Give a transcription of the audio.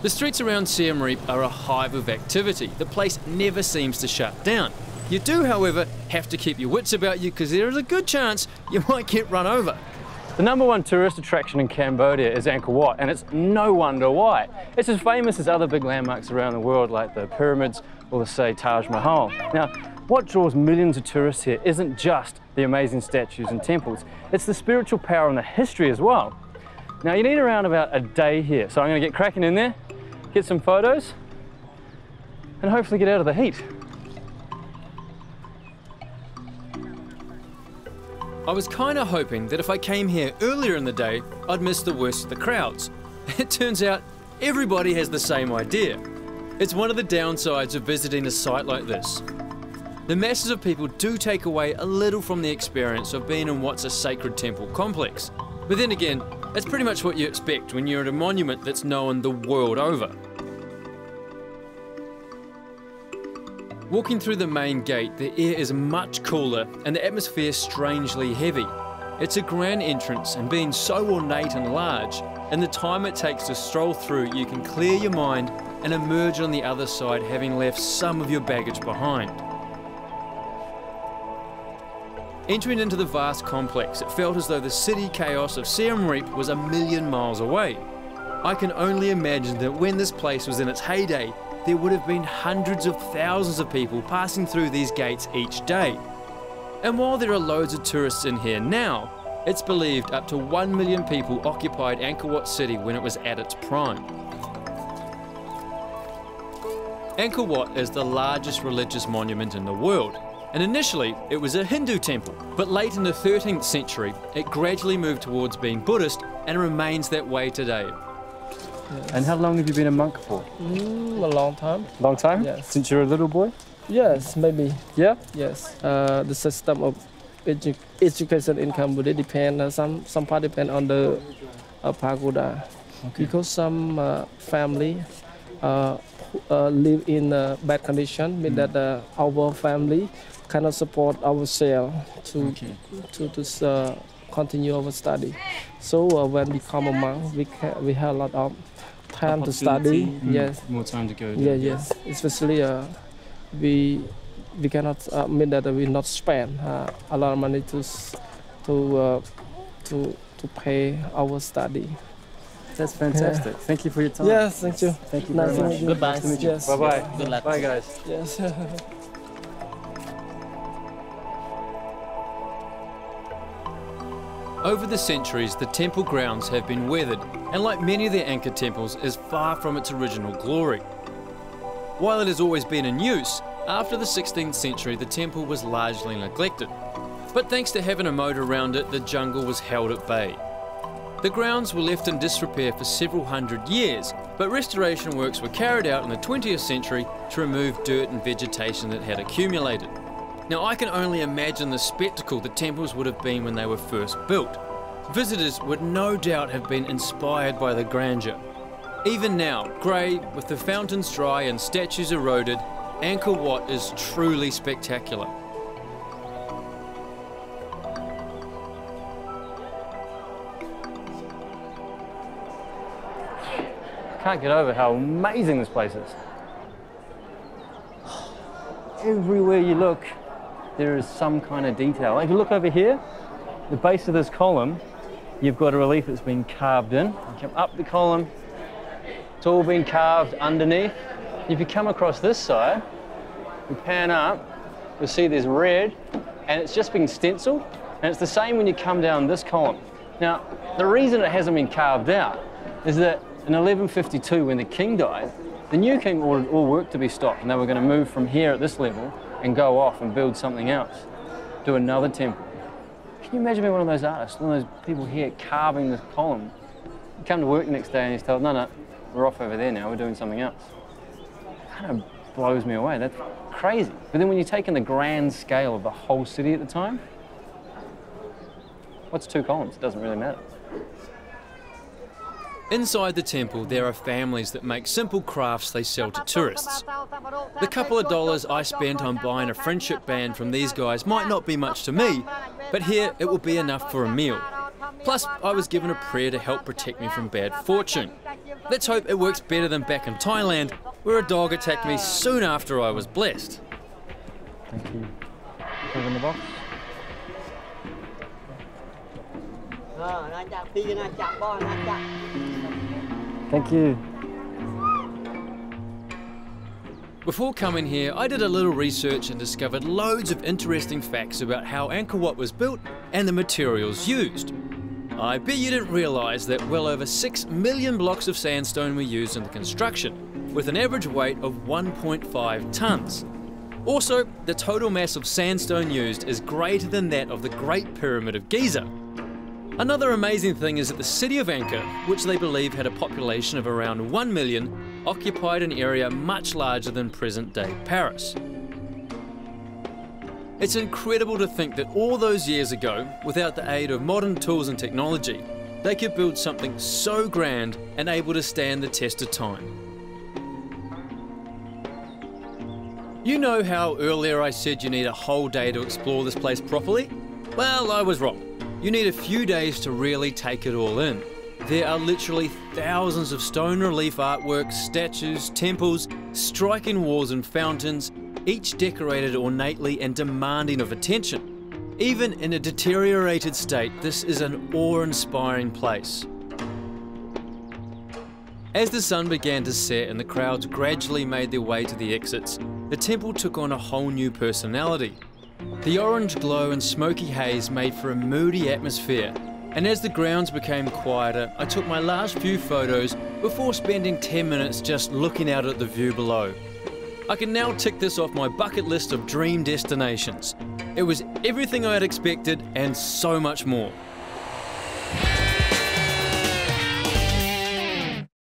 The streets around Siem Reap are a hive of activity. The place never seems to shut down. You do, however, have to keep your wits about you because there is a good chance you might get run over. The #1 tourist attraction in Cambodia is Angkor Wat, and it's no wonder why. It's as famous as other big landmarks around the world like the pyramids or the, say, Taj Mahal. Now, what draws millions of tourists here isn't just the amazing statues and temples, it's the spiritual power and the history as well. Now, you need around about a day here, so I'm going to get cracking in there, get some photos, and hopefully get out of the heat. I was kind of hoping that if I came here earlier in the day, I'd miss the worst of the crowds. It turns out everybody has the same idea. It's one of the downsides of visiting a site like this. The masses of people do take away a little from the experience of being in what's a sacred temple complex. But then again, it's pretty much what you expect when you're at a monument that's known the world over. Walking through the main gate, the air is much cooler and the atmosphere strangely heavy. It's a grand entrance, and being so ornate and large, in the time it takes to stroll through, you can clear your mind and emerge on the other side having left some of your baggage behind. Entering into the vast complex, it felt as though the city chaos of Siem Reap was a million miles away. I can only imagine that when this place was in its heyday, there would have been hundreds of thousands of people passing through these gates each day. And while there are loads of tourists in here now, it's believed up to 1 million people occupied Angkor Wat City when it was at its prime. Angkor Wat is the largest religious monument in the world, and initially it was a Hindu temple, but late in the 13th century it gradually moved towards being Buddhist and remains that way today. Yes. And how long have you been a monk for? A long time. Long time? Yes. Since you were a little boy? Yes, maybe. Yeah? Yes. The system of education in Cambodia depend. Some part depend on the pagoda. Okay. Because some family live in bad condition, mean that our family cannot support ourselves to continue our study. So when we become a monk, we have a lot of time to study. Yes. More time to go. Yeah, yes. Especially we cannot mean that we not spend a lot of money to pay our study. That's fantastic. Yeah. Thank you for your time. Yes, thank you. Thank you very much. Goodbye. Nice to meet you. Yes. Bye-bye. Good luck. Bye, guys. Yes. Over the centuries, the temple grounds have been weathered, and like many of the Angkor temples, is far from its original glory. While it has always been in use, after the 16th century the temple was largely neglected. But thanks to having a moat around it, the jungle was held at bay. The grounds were left in disrepair for several hundred years, but restoration works were carried out in the 20th century to remove dirt and vegetation that had accumulated. Now I can only imagine the spectacle the temples would have been when they were first built. Visitors would no doubt have been inspired by the grandeur. Even now, grey, with the fountains dry and statues eroded, Angkor Wat is truly spectacular. I can't get over how amazing this place is. Everywhere you look, there is some kind of detail. If you look over here, the base of this column, you've got a relief that's been carved in. You come up the column, it's all been carved underneath. If you come across this side, you pan up, you'll see there's red, and it's just been stenciled, and it's the same when you come down this column. Now, the reason it hasn't been carved out is that in 1152, when the king died, the new king ordered all work to be stopped, and they were going to move from here at this level and go off and build something else, do another temple. Can you imagine being one of those artists, one of those people here carving this column? You come to work the next day and he's told, no, we're off over there now, we're doing something else. It kind of blows me away, that's crazy. But then when you take in the grand scale of the whole city at the time, what's 2 columns? It doesn't really matter. Inside the temple, there are families that make simple crafts they sell to tourists. The couple of dollars I spent on buying a friendship band from these guys might not be much to me, but here it will be enough for a meal. Plus, I was given a prayer to help protect me from bad fortune. Let's hope it works better than back in Thailand, where a dog attacked me soon after I was blessed. Thank you. Put it in the box. Thank you. Before coming here, I did a little research and discovered loads of interesting facts about how Angkor Wat was built and the materials used. I bet you didn't realise that well over 6 million blocks of sandstone were used in the construction, with an average weight of 1.5 tonnes. Also, the total mass of sandstone used is greater than that of the Great Pyramid of Giza. Another amazing thing is that the city of Angkor, which they believe had a population of around 1 million, occupied an area much larger than present-day Paris. It's incredible to think that all those years ago, without the aid of modern tools and technology, they could build something so grand and able to stand the test of time. You know how earlier I said you need a whole day to explore this place properly? Well, I was wrong. You need a few days to really take it all in. There are literally thousands of stone relief artworks, statues, temples, striking walls and fountains, each decorated ornately and demanding of attention. Even in a deteriorated state, this is an awe-inspiring place. As the sun began to set and the crowds gradually made their way to the exits, the temple took on a whole new personality. The orange glow and smoky haze made for a moody atmosphere, and as the grounds became quieter, I took my last few photos before spending 10 minutes just looking out at the view below. I can now tick this off my bucket list of dream destinations. It was everything I had expected and so much more.